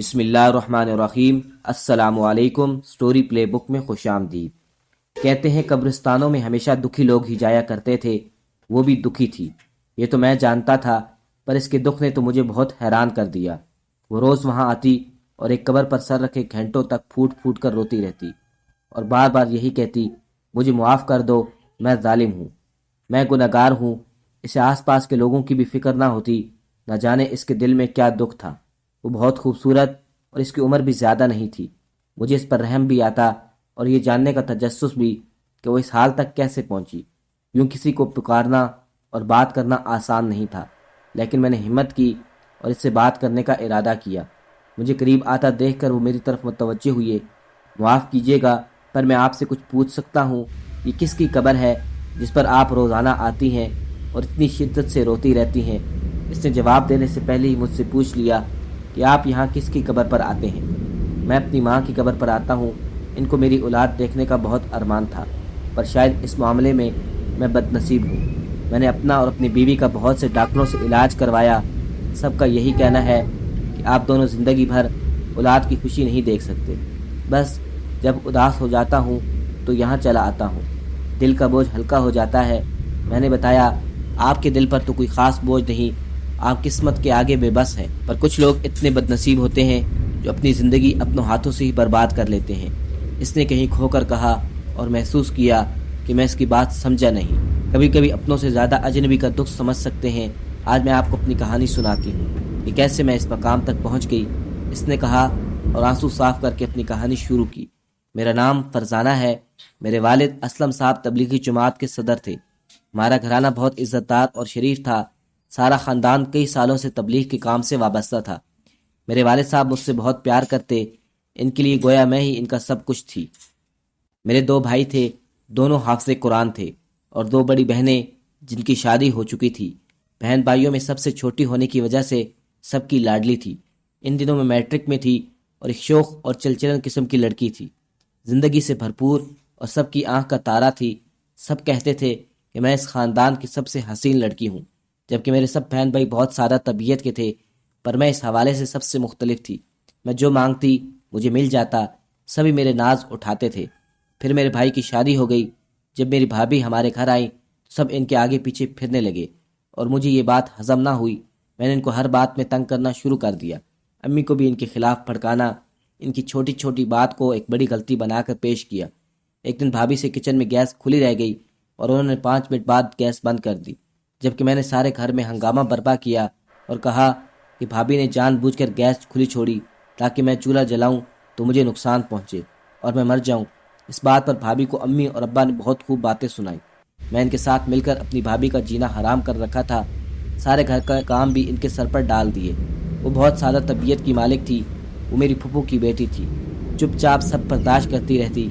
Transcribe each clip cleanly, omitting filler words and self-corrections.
بسم اللہ الرحمن الرحیم۔ السلام علیکم۔ سٹوری پلے بک میں خوش آمدید۔ کہتے ہیں قبرستانوں میں ہمیشہ دکھی لوگ ہی جایا کرتے تھے، وہ بھی دکھی تھی، یہ تو میں جانتا تھا، پر اس کے دکھ نے تو مجھے بہت حیران کر دیا۔ وہ روز وہاں آتی اور ایک قبر پر سر رکھے گھنٹوں تک پھوٹ پھوٹ کر روتی رہتی اور بار بار یہی کہتی، مجھے معاف کر دو، میں ظالم ہوں، میں گنہگار ہوں۔ اسے آس پاس کے لوگوں کی بھی فکر نہ ہوتی، نہ جانے اس کے دل میں کیا دکھ تھا۔ وہ بہت خوبصورت اور اس کی عمر بھی زیادہ نہیں تھی۔ مجھے اس پر رحم بھی آتا اور یہ جاننے کا تجسس بھی کہ وہ اس حال تک کیسے پہنچی۔ یوں کسی کو پکارنا اور بات کرنا آسان نہیں تھا، لیکن میں نے ہمت کی اور اس سے بات کرنے کا ارادہ کیا۔ مجھے قریب آتا دیکھ کر وہ میری طرف متوجہ ہوئے۔ معاف کیجیے گا، پر میں آپ سے کچھ پوچھ سکتا ہوں؟ یہ کس کی قبر ہے جس پر آپ روزانہ آتی ہیں اور اتنی شدت سے روتی رہتی ہیں؟ اس نے جواب دینے سے پہلے ہی مجھ سے پوچھ لیا کہ آپ یہاں کس کی قبر پر آتے ہیں؟ میں اپنی ماں کی قبر پر آتا ہوں۔ ان کو میری اولاد دیکھنے کا بہت ارمان تھا، پر شاید اس معاملے میں میں بد نصیب ہوں۔ میں نے اپنا اور اپنی بیوی کا بہت سے ڈاکٹروں سے علاج کروایا، سب کا یہی کہنا ہے کہ آپ دونوں زندگی بھر اولاد کی خوشی نہیں دیکھ سکتے۔ بس جب اداس ہو جاتا ہوں تو یہاں چلا آتا ہوں، دل کا بوجھ ہلکا ہو جاتا ہے۔ میں نے بتایا، آپ کے دل پر تو کوئی خاص بوجھ نہیں، آپ قسمت کے آگے بے بس ہیں، پر کچھ لوگ اتنے بد نصیب ہوتے ہیں جو اپنی زندگی اپنے ہاتھوں سے ہی برباد کر لیتے ہیں۔ اس نے کہیں کھو کر کہا اور محسوس کیا کہ میں اس کی بات سمجھا نہیں۔ کبھی کبھی اپنوں سے زیادہ اجنبی کا دکھ سمجھ سکتے ہیں۔ آج میں آپ کو اپنی کہانی سناتی ہوں کہ کیسے میں اس مقام تک پہنچ گئی۔ اس نے کہا اور آنسو صاف کر کے اپنی کہانی شروع کی۔ میرا نام فرزانہ ہے۔ میرے والد اسلم صاحب تبلیغی جماعت کے صدر تھے۔ ہمارا گھرانہ بہت عزت دار اور شریف تھا۔ سارا خاندان کئی سالوں سے تبلیغ کے کام سے وابستہ تھا۔ میرے والد صاحب مجھ سے بہت پیار کرتے، ان کے لیے گویا میں ہی ان کا سب کچھ تھی۔ میرے 2 بھائی تھے، دونوں حافظ قرآن تھے، اور 2 بڑی بہنیں جن کی شادی ہو چکی تھی۔ بہن بھائیوں میں سب سے چھوٹی ہونے کی وجہ سے سب کی لاڈلی تھی۔ ان دنوں میں میٹرک میں تھی اور ایک شوخ اور چلچلن قسم کی لڑکی تھی، زندگی سے بھرپور اور سب کی آنکھ کا تارا تھی۔ سب کہتے تھے کہ میں اس خاندان کی سب سے حسین لڑکی ہوں، جبکہ میرے سب بہن بھائی بہت سادہ طبیعت کے تھے، پر میں اس حوالے سے سب سے مختلف تھی۔ میں جو مانگتی مجھے مل جاتا، سبھی میرے ناز اٹھاتے تھے۔ پھر میرے بھائی کی شادی ہو گئی۔ جب میری بھابھی ہمارے گھر آئیں تو سب ان کے آگے پیچھے پھرنے لگے اور مجھے یہ بات ہضم نہ ہوئی۔ میں نے ان کو ہر بات میں تنگ کرنا شروع کر دیا، امی کو بھی ان کے خلاف بھڑکانا، ان کی چھوٹی چھوٹی بات کو ایک بڑی غلطی بنا کر پیش کیا۔ ایک دن بھابھی سے کچن میں گیس کھلی رہ گئی اور انہوں نے 5 منٹ بعد گیس بند کر دی، جبکہ میں نے سارے گھر میں ہنگامہ برپا کیا اور کہا کہ بھابھی نے جان بوجھ کر گیس کھلی چھوڑی تاکہ میں چولہا جلاؤں تو مجھے نقصان پہنچے اور میں مر جاؤں۔ اس بات پر بھابھی کو امی اور ابا نے بہت خوب باتیں سنائیں۔ میں ان کے ساتھ مل کر اپنی بھابھی کا جینا حرام کر رکھا تھا، سارے گھر کا کام بھی ان کے سر پر ڈال دیے۔ وہ بہت سادہ طبیعت کی مالک تھی، وہ میری پھپھو کی بیٹی تھی، چپ چاپ سب برداشت کرتی رہتی۔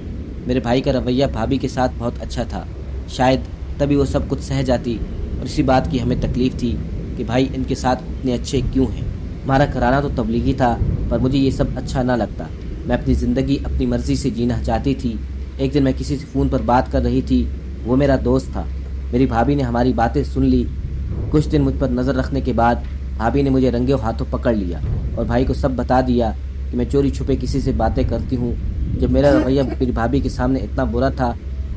میرے بھائی کا رویہ بھابھی کے ساتھ بہت اچھا تھا، شاید تبھی وہ سب کچھ سہ جاتی، اور اسی بات کی ہمیں تکلیف تھی کہ بھائی ان کے ساتھ اتنے اچھے کیوں ہیں۔ ہمارا گھرانہ تو تبلیغی تھا، پر مجھے یہ سب اچھا نہ لگتا۔ میں اپنی زندگی اپنی مرضی سے جینا چاہتی تھی۔ ایک دن میں کسی سے فون پر بات کر رہی تھی، وہ میرا دوست تھا۔ میری بھابھی نے ہماری باتیں سن لی۔ کچھ دن مجھ پر نظر رکھنے کے بعد بھابھی نے مجھے رنگے ہاتھوں پکڑ لیا اور بھائی کو سب بتا دیا کہ میں چوری چھپے کسی سے باتیں کرتی ہوں۔ جب میرا رویہ میری بھابھی کے سامنے اتنا برا تھا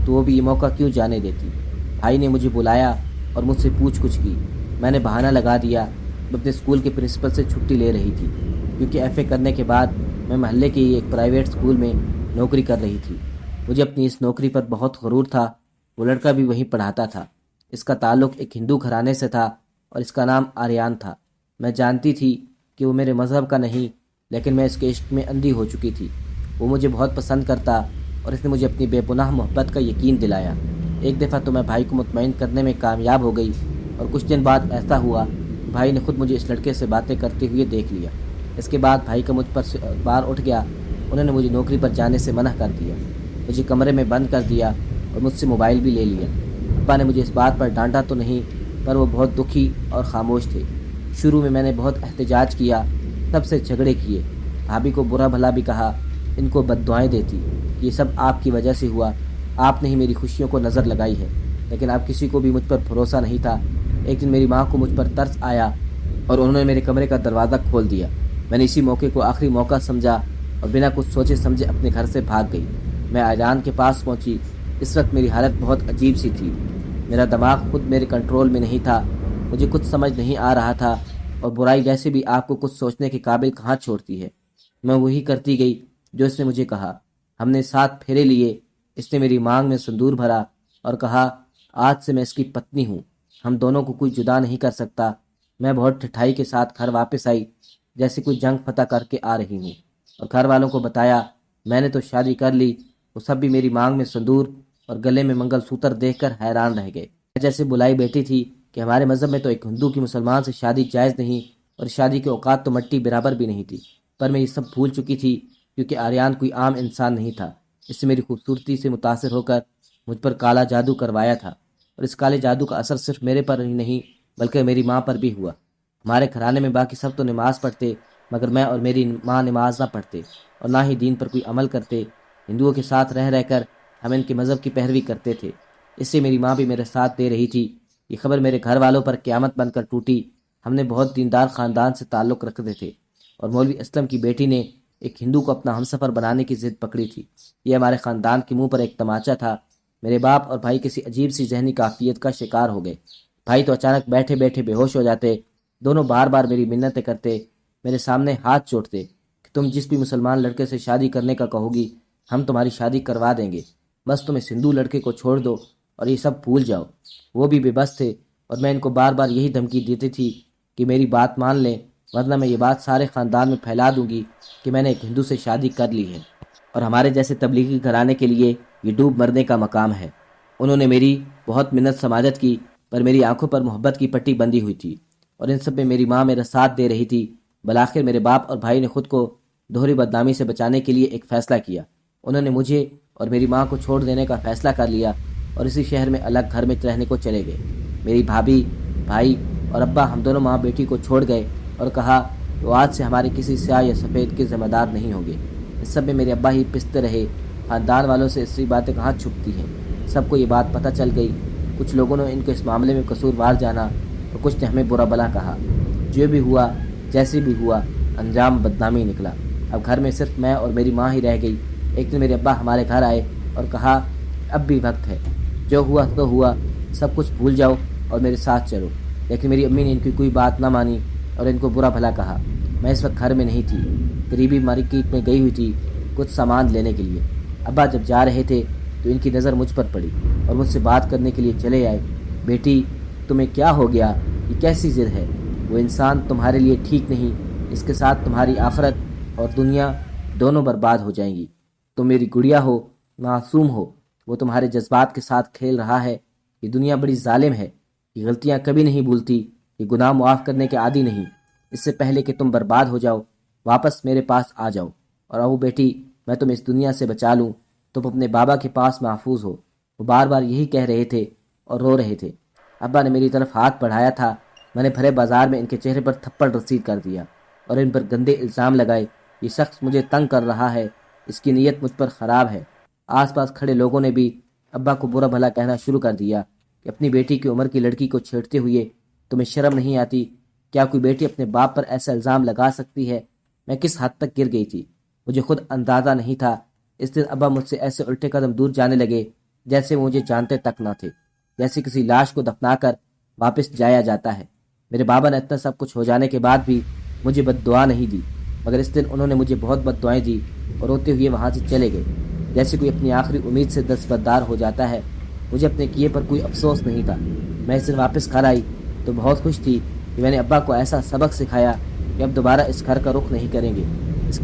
تو وہ بھی یہ موقع کیوں جانے دیتی۔ بھائی نے مجھے بلایا اور مجھ سے پوچھ گچھ کی۔ میں نے بہانہ لگا دیا، میں اپنے اسکول کے پرنسپل سے چھٹی لے رہی تھی، کیونکہ ایف اے کرنے کے بعد میں محلے کے ایک پرائیویٹ اسکول میں نوکری کر رہی تھی۔ مجھے اپنی اس نوکری پر بہت غرور تھا۔ وہ لڑکا بھی وہیں پڑھاتا تھا۔ اس کا تعلق ایک ہندو گھرانے سے تھا اور اس کا نام آریان تھا۔ میں جانتی تھی کہ وہ میرے مذہب کا نہیں، لیکن میں اس کے عشق میں اندھی ہو چکی تھی۔ وہ مجھے بہت پسند کرتا اور اس نے مجھے اپنی بے پناہ محبت کا یقین دلایا۔ ایک دفعہ تو میں بھائی کو مطمئن کرنے میں کامیاب ہو گئی، اور کچھ دن بعد ایسا ہوا کہ بھائی نے خود مجھے اس لڑکے سے باتیں کرتے ہوئے دیکھ لیا۔ اس کے بعد بھائی کا مجھ پر بار اٹھ گیا۔ انہوں نے مجھے نوکری پر جانے سے منع کر دیا، مجھے کمرے میں بند کر دیا اور مجھ سے موبائل بھی لے لیا۔ ابا نے مجھے اس بات پر ڈانٹا تو نہیں، پر وہ بہت دکھی اور خاموش تھے۔ شروع میں نے بہت احتجاج کیا، سب سے جھگڑے کیے، بھابھی کو برا بھلا بھی کہا، ان کو بد دعائیں دیتی کہ یہ سب آپ کی وجہ سے ہوا، آپ نے ہی میری خوشیوں کو نظر لگائی ہے، لیکن اب کسی کو بھی مجھ پر بھروسہ نہیں تھا۔ ایک دن میری ماں کو مجھ پر ترس آیا اور انہوں نے میرے کمرے کا دروازہ کھول دیا۔ میں نے اسی موقع کو آخری موقع سمجھا اور بنا کچھ سوچے سمجھے اپنے گھر سے بھاگ گئی۔ میں آریان کے پاس پہنچی۔ اس وقت میری حالت بہت عجیب سی تھی۔ میرا دماغ خود میرے کنٹرول میں نہیں تھا، مجھے کچھ سمجھ نہیں آ رہا تھا، اور برائی ویسے بھی آپ کو کچھ سوچنے کے قابل کہاں چھوڑتی ہے۔ میں وہی کرتی گئی جو اس نے مجھے کہا۔ ہم نے 7 پھیرے لیے۔ اس نے میری مانگ میں سندور بھرا اور کہا، آج سے میں اس کی پتنی ہوں، ہم دونوں کو کوئی جدا نہیں کر سکتا۔ میں بہت ٹھٹائی کے ساتھ گھر واپس آئی، جیسے کوئی جنگ فتح کر کے آ رہی ہوں، اور گھر والوں کو بتایا میں نے تو شادی کر لی۔ وہ سب بھی میری مانگ میں سندور اور گلے میں منگل سوتر دیکھ کر حیران رہ گئے۔ میں جیسے بلائی بیٹی تھی کہ ہمارے مذہب میں تو ایک ہندو کی مسلمان سے شادی جائز نہیں، اور شادی کے اوقات تو مٹی برابر بھی نہیں تھی، پر میں یہ سب بھول چکی تھی کیونکہ آریان کوئی عام انسان نہیں تھا۔ اس نے میری خوبصورتی سے متاثر ہو کر مجھ پر کالا جادو کروایا تھا، اور اس کالے جادو کا اثر صرف میرے پر ہی نہیں بلکہ میری ماں پر بھی ہوا۔ ہمارے گھرانے میں باقی سب تو نماز پڑھتے، مگر میں اور میری ماں نماز نہ پڑھتے اور نہ ہی دین پر کوئی عمل کرتے۔ ہندوؤں کے ساتھ رہ رہ کر ہم ان کے مذہب کی پیروی کرتے تھے، اس سے میری ماں بھی میرے ساتھ دے رہی تھی۔ یہ خبر میرے گھر والوں پر قیامت بن کر ٹوٹی۔ ہم نے بہت دیندار خاندان سے تعلق رکھتے تھے، اور مولوی اسلم کی بیٹی نے ایک ہندو کو اپنا ہمسفر بنانے کی ضد پکڑی تھی۔ یہ ہمارے خاندان کے منہ پر ایک تماچا تھا۔ میرے باپ اور بھائی کسی عجیب سی ذہنی کافیت کا شکار ہو گئے۔ بھائی تو اچانک بیٹھے بیٹھے بے ہوش ہو جاتے۔ دونوں بار بار میری منتیں کرتے، میرے سامنے ہاتھ جوڑتے کہ تم جس بھی مسلمان لڑکے سے شادی کرنے کا کہو گی ہم تمہاری شادی کروا دیں گے، بس تم اس ہندو لڑکے کو چھوڑ دو اور یہ سب بھول جاؤ۔ وہ بھی بے بس تھے، اور میں ان کو بار بار یہی دھمکی دیتی تھی کہ میری بات مان لیں، ورنہ میں یہ بات سارے خاندان میں پھیلا دوں گی کہ میں نے ایک ہندو سے شادی کر لی ہے، اور ہمارے جیسے تبلیغی گھرانے کے لیے یہ ڈوب مرنے کا مقام ہے۔ انہوں نے میری بہت منت سماجت کی، پر میری آنکھوں پر محبت کی پٹی بندھی ہوئی تھی، اور ان سب میں میری ماں میرا ساتھ دے رہی تھی۔ بالآخر میرے باپ اور بھائی نے خود کو دوہری بدنامی سے بچانے کے لیے ایک فیصلہ کیا۔ انہوں نے مجھے اور میری ماں کو چھوڑ دینے کا فیصلہ کر لیا اور اسی شہر میں الگ گھر میں رہنے کو چلے گئے۔ میری بھابھی، بھائی اور ابا ہم دونوں ماں بیٹی کو چھوڑ گئے اور کہا وہ آج سے ہمارے کسی سیاہ یا سفید کے ذمہ دار نہیں ہوں گے۔ اس سب میں میرے ابا ہی پستے رہے۔ خاندان والوں سے ایسی باتیں کہاں چھپتی ہیں، سب کو یہ بات پتہ چل گئی۔ کچھ لوگوں نے ان کو اس معاملے میں قصوروار جانا اور کچھ نے ہمیں برا بھلا کہا۔ جو بھی ہوا، جیسے بھی ہوا، انجام بدنامی نکلا۔ اب گھر میں صرف میں اور میری ماں ہی رہ گئی۔ ایک دن میرے ابا ہمارے گھر آئے اور کہا اب بھی وقت ہے، جو ہوا تو ہوا، سب کچھ بھول جاؤ اور میرے ساتھ چلو۔ لیکن میری امی نے ان کی کوئی بات نہ مانی اور ان کو برا بھلا کہا۔ میں اس وقت گھر میں نہیں تھی، قریبی مارکیٹ میں گئی ہوئی تھی کچھ سامان لینے کے لیے۔ ابا جب جا رہے تھے تو ان کی نظر مجھ پر پڑی اور مجھ سے بات کرنے کے لیے چلے آئے۔ بیٹی، تمہیں کیا ہو گیا؟ یہ کیسی ضد ہے؟ وہ انسان تمہارے لیے ٹھیک نہیں، اس کے ساتھ تمہاری آخرت اور دنیا دونوں برباد ہو جائیں گی۔ تم میری گڑیا ہو، معصوم ہو، وہ تمہارے جذبات کے ساتھ کھیل رہا ہے۔ یہ دنیا بڑی ظالم ہے، یہ غلطیاں کبھی نہیں بھولتی، یہ گناہ معاف کرنے کے عادی نہیں۔ اس سے پہلے کہ تم برباد ہو جاؤ واپس میرے پاس آ جاؤ، اور ابو بیٹی میں تم اس دنیا سے بچا لوں، تم اپنے بابا کے پاس محفوظ ہو۔ وہ بار بار یہی کہہ رہے تھے اور رو رہے تھے۔ ابا نے میری طرف ہاتھ بڑھایا تھا، میں نے بھرے بازار میں ان کے چہرے پر تھپڑ رسید کر دیا اور ان پر گندے الزام لگائے۔ یہ شخص مجھے تنگ کر رہا ہے، اس کی نیت مجھ پر خراب ہے۔ آس پاس کھڑے لوگوں نے بھی ابا کو برا بھلا کہنا شروع کر دیا کہ اپنی بیٹی کی عمر کی لڑکی کو چھیڑتے ہوئے تمہیں شرم نہیں آتی؟ کیا کوئی بیٹی اپنے باپ پر ایسا الزام لگا سکتی ہے؟ میں کس حد تک گر گئی تھی مجھے خود اندازہ نہیں تھا۔ اس دن ابا مجھ سے ایسے الٹے قدم دور جانے لگے جیسے وہ مجھے جانتے تک نہ تھے، جیسے کسی لاش کو دفنا کر واپس جایا جاتا ہے۔ میرے بابا نے اتنا سب کچھ ہو جانے کے بعد بھی مجھے بد دعا نہیں دی، مگر اس دن انہوں نے مجھے بہت بد دعائیں دی اور روتے ہوئے وہاں سے چلے گئے، جیسے کوئی اپنی آخری امید سے دستبردار ہو جاتا ہے۔ مجھے اپنے کیے پر کوئی افسوس نہیں تھا۔ میں اس دن واپس گھر آئی تو بہت خوش تھی کہ میں نے ابا کو ایسا سبق سکھایا کہ اب دوبارہ اس گھر کا رخ نہیں کریں گے۔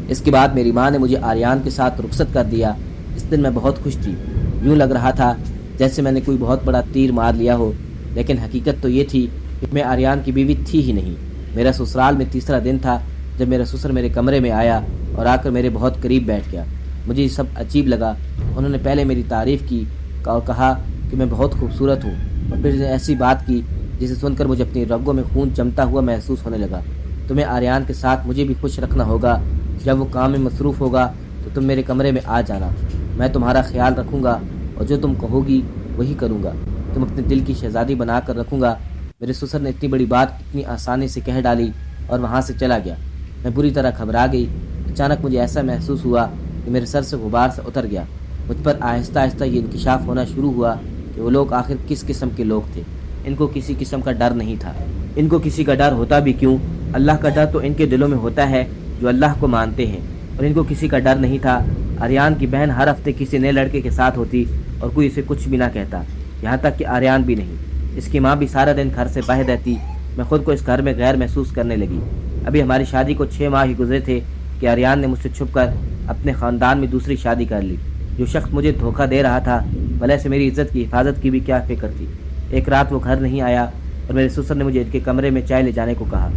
اس کے بعد میری ماں نے مجھے آریان کے ساتھ رخصت کر دیا۔ اس دن میں بہت خوش تھی، یوں لگ رہا تھا جیسے میں نے کوئی بہت بڑا تیر مار لیا ہو، لیکن حقیقت تو یہ تھی کہ میں آریان کی بیوی تھی ہی نہیں۔ میرا سسرال میں تیسرا دن تھا جب میرا سسر میرے کمرے میں آیا اور آ کر میرے بہت قریب بیٹھ گیا۔ مجھے یہ سب عجیب لگا۔ انہوں نے پہلے میری تعریف کی اور کہا کہ میں بہت خوبصورت ہوں، اور پھر ایسی بات کی جسے سن کر مجھے اپنی رگوں میں خون جمتا ہوا محسوس ہونے لگا۔ تمہیں آریان کے ساتھ مجھے بھی خوش رکھنا ہوگا۔ جب وہ کام میں مصروف ہوگا تو تم میرے کمرے میں آ جانا، میں تمہارا خیال رکھوں گا اور جو تم کہو گی وہی کروں گا، تم اپنے دل کی شہزادی بنا کر رکھوں گا۔ میرے سسر نے اتنی بڑی بات اتنی آسانی سے کہہ ڈالی اور وہاں سے چلا گیا۔ میں بری طرح گھبرا گئی۔ اچانک مجھے ایسا محسوس ہوا کہ میرے سر سے غبار سے اتر گیا۔ مجھ پر آہستہ آہستہ یہ انکشاف ہونا شروع ہوا کہ وہ لوگ آخر کس قسم کے لوگ تھے۔ ان کو کسی قسم کا ڈر نہیں تھا۔ ان کو کسی کا ڈر ہوتا بھی کیوں؟ اللہ کا ڈر تو ان کے دلوں میں ہوتا ہے جو اللہ کو مانتے ہیں، اور ان کو کسی کا ڈر نہیں تھا۔ آریان کی بہن ہر ہفتے کسی نئے لڑکے کے ساتھ ہوتی اور کوئی اسے کچھ بھی نہ کہتا، یہاں تک کہ آریان بھی نہیں۔ اس کی ماں بھی سارا دن گھر سے باہر رہتی۔ میں خود کو اس گھر میں غیر محسوس کرنے لگی۔ ابھی ہماری شادی کو 6 ماہ ہی گزرے تھے کہ آریان نے مجھ سے چھپ کر اپنے خاندان میں دوسری شادی کر لی۔ جو شخص مجھے دھوکہ دے رہا تھا، بھلے سے میری عزت کی حفاظت کی بھی کیا فکر تھی۔ ایک رات وہ گھر نہیں آیا اور میرے سسر نے مجھے ان کے کمرے میں چائے لے جانے کو کہا۔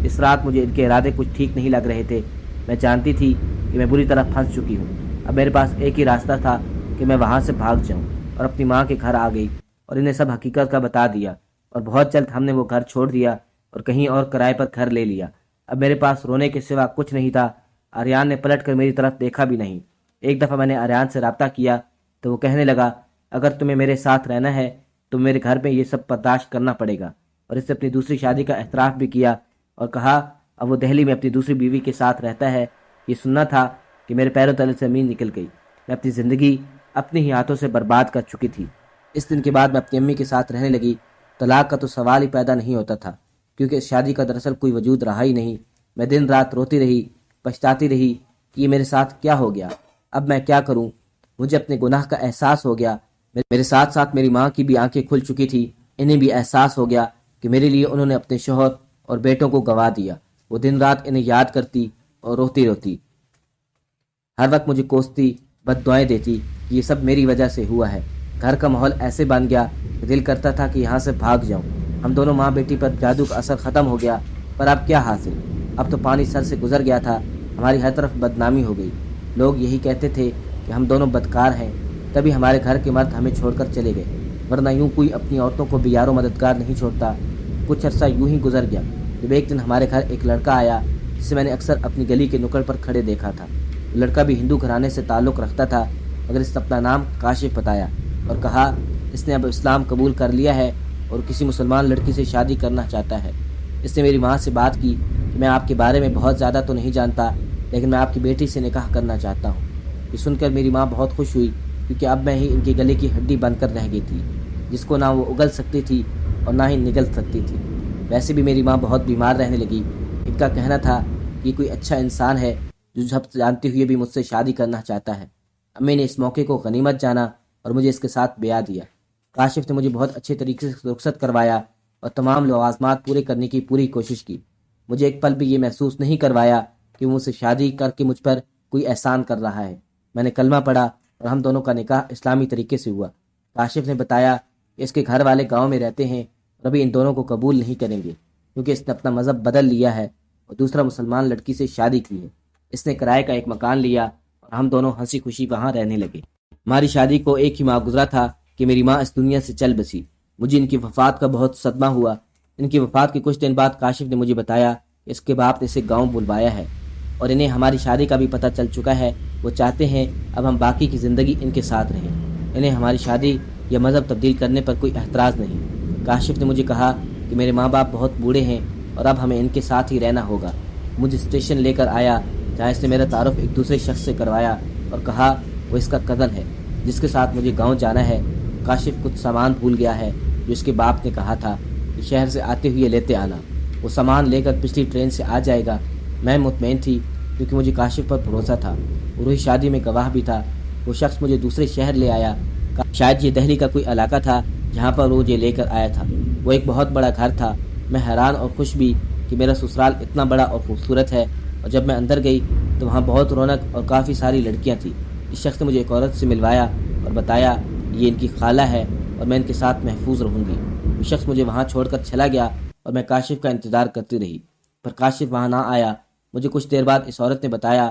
اس رات مجھے ان کے ارادے کچھ ٹھیک نہیں لگ رہے تھے۔ میں جانتی تھی کہ میں بری طرح پھنس چکی ہوں۔ اب میرے پاس ایک ہی راستہ تھا کہ میں وہاں سے بھاگ جاؤں، اور اپنی ماں کے گھر آ گئی اور انہیں سب حقیقت کا بتا دیا، اور بہت جلد ہم نے وہ گھر چھوڑ دیا اور کہیں اور کرائے پر گھر لے لیا۔ اب میرے پاس رونے کے سوا کچھ نہیں تھا۔ آریان نے پلٹ کر میری طرف دیکھا بھی نہیں۔ ایک دفعہ میں نے آریان سے رابطہ کیا تو وہ کہنے لگا، اگر تمہیں میرے ساتھ رہنا ہے تو میرے گھر میں یہ سب برداشت کرنا پڑے گا، اور اس سے اپنی دوسری شادی کا اعتراف بھی کیا اور کہا اب وہ دہلی میں اپنی دوسری بیوی کے ساتھ رہتا ہے۔ یہ سننا تھا کہ میرے پیروں تلے سے زمین نکل گئی۔ میں اپنی زندگی اپنے ہی ہاتھوں سے برباد کر چکی تھی۔ اس دن کے بعد میں اپنی امی کے ساتھ رہنے لگی۔ طلاق کا تو سوال ہی پیدا نہیں ہوتا تھا، کیونکہ اس شادی کا دراصل کوئی وجود رہا ہی نہیں۔ میں دن رات روتی رہی، پچھتاتی رہی کہ یہ میرے ساتھ کیا ہو گیا، اب میں کیا کروں۔ مجھے اپنے گناہ کا احساس ہو گیا۔ میرے ساتھ ساتھ میری ماں کی بھی آنکھیں کھل چکی تھی۔ انہیں بھی احساس ہو گیا کہ میرے لیے انہوں نے اپنے شوہر اور بیٹوں کو گنوا دیا۔ وہ دن رات انہیں یاد کرتی اور روتی روتی ہر وقت مجھے کوستی، بد دعائیں دیتی کہ یہ سب میری وجہ سے ہوا ہے۔ گھر کا ماحول ایسے بن گیا کہ دل کرتا تھا کہ یہاں سے بھاگ جاؤں۔ ہم دونوں ماں بیٹی پر جادو کا اثر ختم ہو گیا، پر اب کیا حاصل؟ اب تو پانی سر سے گزر گیا تھا۔ ہماری ہر طرف بدنامی ہو گئی۔ لوگ یہی کہتے تھے کہ ہم دونوں بدکار ہیں، تبھی ہمارے گھر کے مرد ہمیں چھوڑ کر چلے گئے، ورنہ یوں کوئی اپنی عورتوں کو بیار و مددگار نہیں چھوڑتا۔ کچھ عرصہ یوں ہی گزر گیا جب ایک دن ہمارے گھر ایک لڑکا آیا جسے میں نے اکثر اپنی گلی کے نکڑ پر کھڑے دیکھا تھا۔ وہ لڑکا بھی ہندو گھرانے سے تعلق رکھتا تھا، مگر اس نے اپنا نام کاشف بتایا اور کہا اس نے اب اسلام قبول کر لیا ہے اور کسی مسلمان لڑکی سے شادی کرنا چاہتا ہے۔ اس نے میری ماں سے بات کی کہ میں آپ کے بارے میں بہت زیادہ تو نہیں جانتا، لیکن میں آپ کی بیٹی سے نکاح کرنا چاہتا ہوں۔ یہ سن کر میری ماں بہت خوش ہوئی، کیونکہ اب میں ہی ان کے گلے کی ہڈی بن کر رہ گئی تھی، جس کو نہ وہ اگل سکتی تھی اور نہ ہی نگل سکتی تھی۔ ویسے بھی میری ماں بہت بیمار رہنے لگی۔ ان کا کہنا تھا کہ یہ کوئی اچھا انسان ہے جو سب جانتے ہوئے بھی مجھ سے شادی کرنا چاہتا ہے۔ امی نے اس موقع کو غنیمت جانا اور مجھے اس کے ساتھ بیاہ دیا۔ کاشف نے مجھے بہت اچھے طریقے سے رخصت کروایا اور تمام لوازمات پورے کرنے کی پوری کوشش کی۔ مجھے ایک پل بھی یہ محسوس نہیں کروایا کہ وہ مجھ سے شادی کر کے مجھ پر کوئی احسان کر رہا ہے۔ میں نے کلمہ پڑھا اور ہم دونوں کا نکاح اسلامی طریقے سے ہوا۔ کاشف نے بتایا کہ اس کے گھر والے گاؤں میں رہتے ہیں اور ابھی ان دونوں کو قبول نہیں کریں گے، کیونکہ اس نے اپنا مذہب بدل لیا ہے اور دوسرا مسلمان لڑکی سے شادی کی ہے۔ اس نے کرائے کا ایک مکان لیا اور ہم دونوں ہنسی خوشی وہاں رہنے لگے۔ ہماری شادی کو ایک ہی ماہ گزرا تھا کہ میری ماں اس دنیا سے چل بسی۔ مجھے ان کی وفات کا بہت صدمہ ہوا۔ ان کی وفات کے کچھ دن بعد کاشف نے مجھے بتایا کہ اس کے باپ نے اسے گاؤں بلوایا ہے اور انہیں ہماری شادی کا بھی پتہ چل چکا ہے۔ وہ چاہتے ہیں اب ہم باقی کی زندگی ان کے ساتھ رہیں۔ انہیں ہماری شادی یا مذہب تبدیل کرنے پر کوئی اعتراض نہیں۔ کاشف نے مجھے کہا کہ میرے ماں باپ بہت بوڑھے ہیں اور اب ہمیں ان کے ساتھ ہی رہنا ہوگا۔ مجھے اسٹیشن لے کر آیا جہاں اس نے میرا تعارف ایک دوسرے شخص سے کروایا اور کہا وہ اس کا کزن ہے جس کے ساتھ مجھے گاؤں جانا ہے۔ کاشف کچھ سامان بھول گیا ہے جو اس کے باپ نے کہا تھا کہ شہر سے آتے ہوئے لیتے آنا۔ وہ سامان لے کر پچھلی ٹرین سے آ جائے گا۔ میں مطمئن تھی کیونکہ مجھے کاشف پر بھروسہ تھا۔ وہ روحی شادی میں گواہ بھی تھا۔ وہ شخص مجھے دوسرے شہر لے آیا۔ شاید یہ دہلی کا کوئی علاقہ تھا جہاں پر وہ مجھے لے کر آیا تھا۔ وہ ایک بہت بڑا گھر تھا۔ میں حیران اور خوش بھی کہ میرا سسرال اتنا بڑا اور خوبصورت ہے، اور جب میں اندر گئی تو وہاں بہت رونق اور کافی ساری لڑکیاں تھیں۔ اس شخص نے مجھے ایک عورت سے ملوایا اور بتایا یہ ان کی خالہ ہے اور میں ان کے ساتھ محفوظ رہوں گی۔ وہ شخص مجھے وہاں چھوڑ کر چلا گیا اور میں کاشف کا انتظار کرتی رہی، پر کاشف وہاں نہ آیا۔ مجھے کچھ دیر بعد اس عورت نے بتایا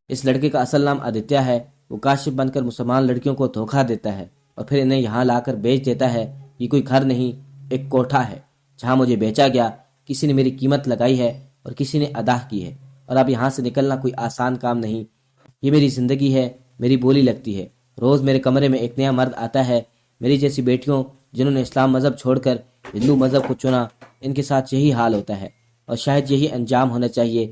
اس لڑکے کا اصل نام آدتیہ ہے۔ وہ کاشف بن کر مسلمان لڑکیوں کو دھوکہ دیتا ہے اور پھر انہیں یہاں لا کر بیچ دیتا ہے۔ یہ کوئی گھر نہیں، ایک کوٹھا ہے جہاں مجھے بیچا گیا۔ کسی نے میری قیمت لگائی ہے اور کسی نے ادا کی ہے، اور اب یہاں سے نکلنا کوئی آسان کام نہیں۔ یہ میری زندگی ہے، میری بولی لگتی ہے۔ روز میرے کمرے میں ایک نیا مرد آتا ہے۔ میری جیسی بیٹیوں جنہوں نے اسلام مذہب چھوڑ کر ہندو مذہب کو چنا، ان کے ساتھ یہی حال ہوتا ہے اور شاید یہی انجام ہونا چاہیے۔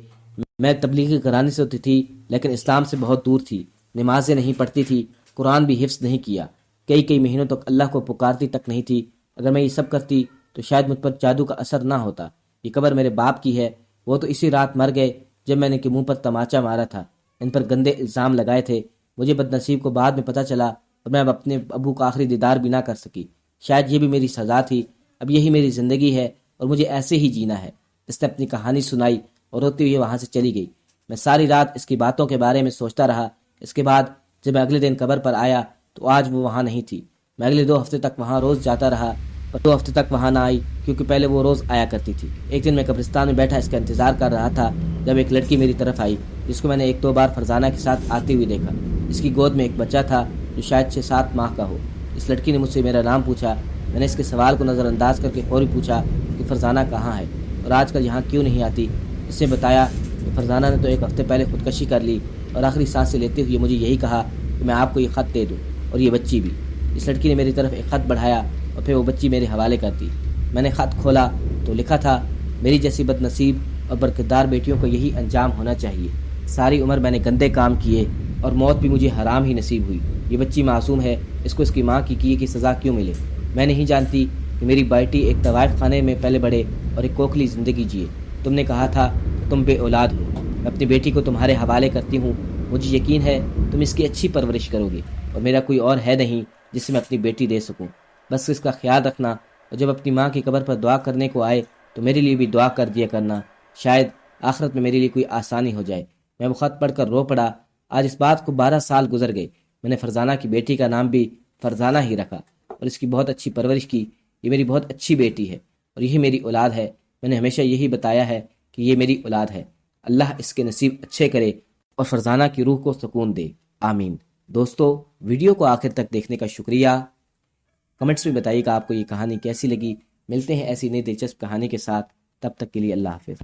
میں تبلیغی گھرانے سے ہوتی تھی لیکن اسلام سے بہت دور تھی، نمازیں نہیں پڑھتی تھی، قرآن بھی حفظ نہیں کیا، کئی مہینوں تک اللہ کو پکارتی تک نہیں تھی۔ اگر میں یہ سب کرتی تو شاید مجھ پر جادو کا اثر نہ ہوتا۔ یہ قبر میرے باپ کی ہے، وہ تو اسی رات مر گئے جب میں نے کے منہ پر تماچا مارا تھا، ان پر گندے الزام لگائے تھے۔ مجھے بد نصیب کو بعد میں پتہ چلا اور میں اب اپنے ابو کا آخری دیدار بھی نہ کر سکی۔ شاید یہ بھی میری سزا تھی، اب یہی میری زندگی ہے اور مجھے ایسے ہی جینا ہے۔ اس نے اپنی کہانی سنائی اور روتے ہوئے وہاں سے چلی گئی۔ میں ساری رات اس کی باتوں کے بارے میں سوچتا رہا۔ اس کے بعد جب میں اگلے دن قبر پر آیا تو آج وہ وہاں نہیں تھی۔ میں اگلے 2 ہفتے تک وہاں روز جاتا رہا، اور 2 ہفتے تک وہاں نہ آئی کیونکہ پہلے وہ روز آیا کرتی تھی۔ ایک دن میں قبرستان میں بیٹھا اس کا انتظار کر رہا تھا جب ایک لڑکی میری طرف آئی جس کو میں نے 1-2 بار فرزانہ کے ساتھ آتے ہوئے دیکھا۔ اس کی گود میں ایک بچہ تھا جو شاید 6-7 ماہ کا ہو۔ اس لڑکی نے مجھ سے میرا نام پوچھا۔ میں نے اس کے سوال کو نظر انداز کر کے فوری پوچھا کہ فرزانہ کہاں ہے اور آج کل یہاں کیوں نہیں آتی۔ اس نے بتایا کہ فرزانہ نے تو 1 ہفتے پہلے خودکشی کر لی اور آخری سانسیں لیتے ہوئے مجھے یہی کہا کہ میں آپ کو یہ خط دے دوں اور یہ بچی بھی۔ اس لڑکی نے میری طرف ایک خط بڑھایا اور پھر وہ بچی میرے حوالے کر دی۔ میں نے خط کھولا تو لکھا تھا، میری جیسی بد نصیب اور برکتدار بیٹیوں کو یہی انجام ہونا چاہیے۔ ساری عمر میں نے گندے کام کیے اور موت بھی مجھے حرام ہی نصیب ہوئی۔ یہ بچی معصوم ہے، اس کو اس کی ماں کی کیے کی سزا کیوں ملے؟ میں نہیں جانتی کہ میری بیٹی ایک طوائف خانے میں پلے بڑھے اور ایک کوکھلی زندگی جیے۔ تم نے کہا تھا کہ تم بے اولاد ہو۔ میں اپنی بیٹی کو تمہارے حوالے کرتی ہوں، مجھے یقین ہے تم اس کی اچھی پرورش کرو گے، اور میرا کوئی اور ہے نہیں جسے میں اپنی بیٹی دے سکوں۔ بس اس کا خیال رکھنا، اور جب اپنی ماں کی قبر پر دعا کرنے کو آئے تو میرے لیے بھی دعا کر دیا کرنا، شاید آخرت میں میرے لیے کوئی آسانی ہو جائے۔ میں وہ خط پڑھ کر رو پڑا۔ آج اس بات کو 12 سال گزر گئے۔ میں نے فرزانہ کی بیٹی کا نام بھی فرزانہ ہی رکھا اور اس کی بہت اچھی پرورش کی۔ یہ میری بہت اچھی بیٹی ہے اور یہی میری اولاد ہے۔ میں نے ہمیشہ یہی بتایا ہے کہ یہ میری اولاد ہے۔ اللہ اس کے نصیب اچھے کرے اور فرزانہ کی روح کو سکون دے، آمین۔ دوستو، ویڈیو کو آخر تک دیکھنے کا شکریہ۔ کمنٹس میں بتائیے کہ آپ کو یہ کہانی کیسی لگی۔ ملتے ہیں ایسی نئی دلچسپ کہانی کے ساتھ، تب تک کے لیے اللہ حافظ۔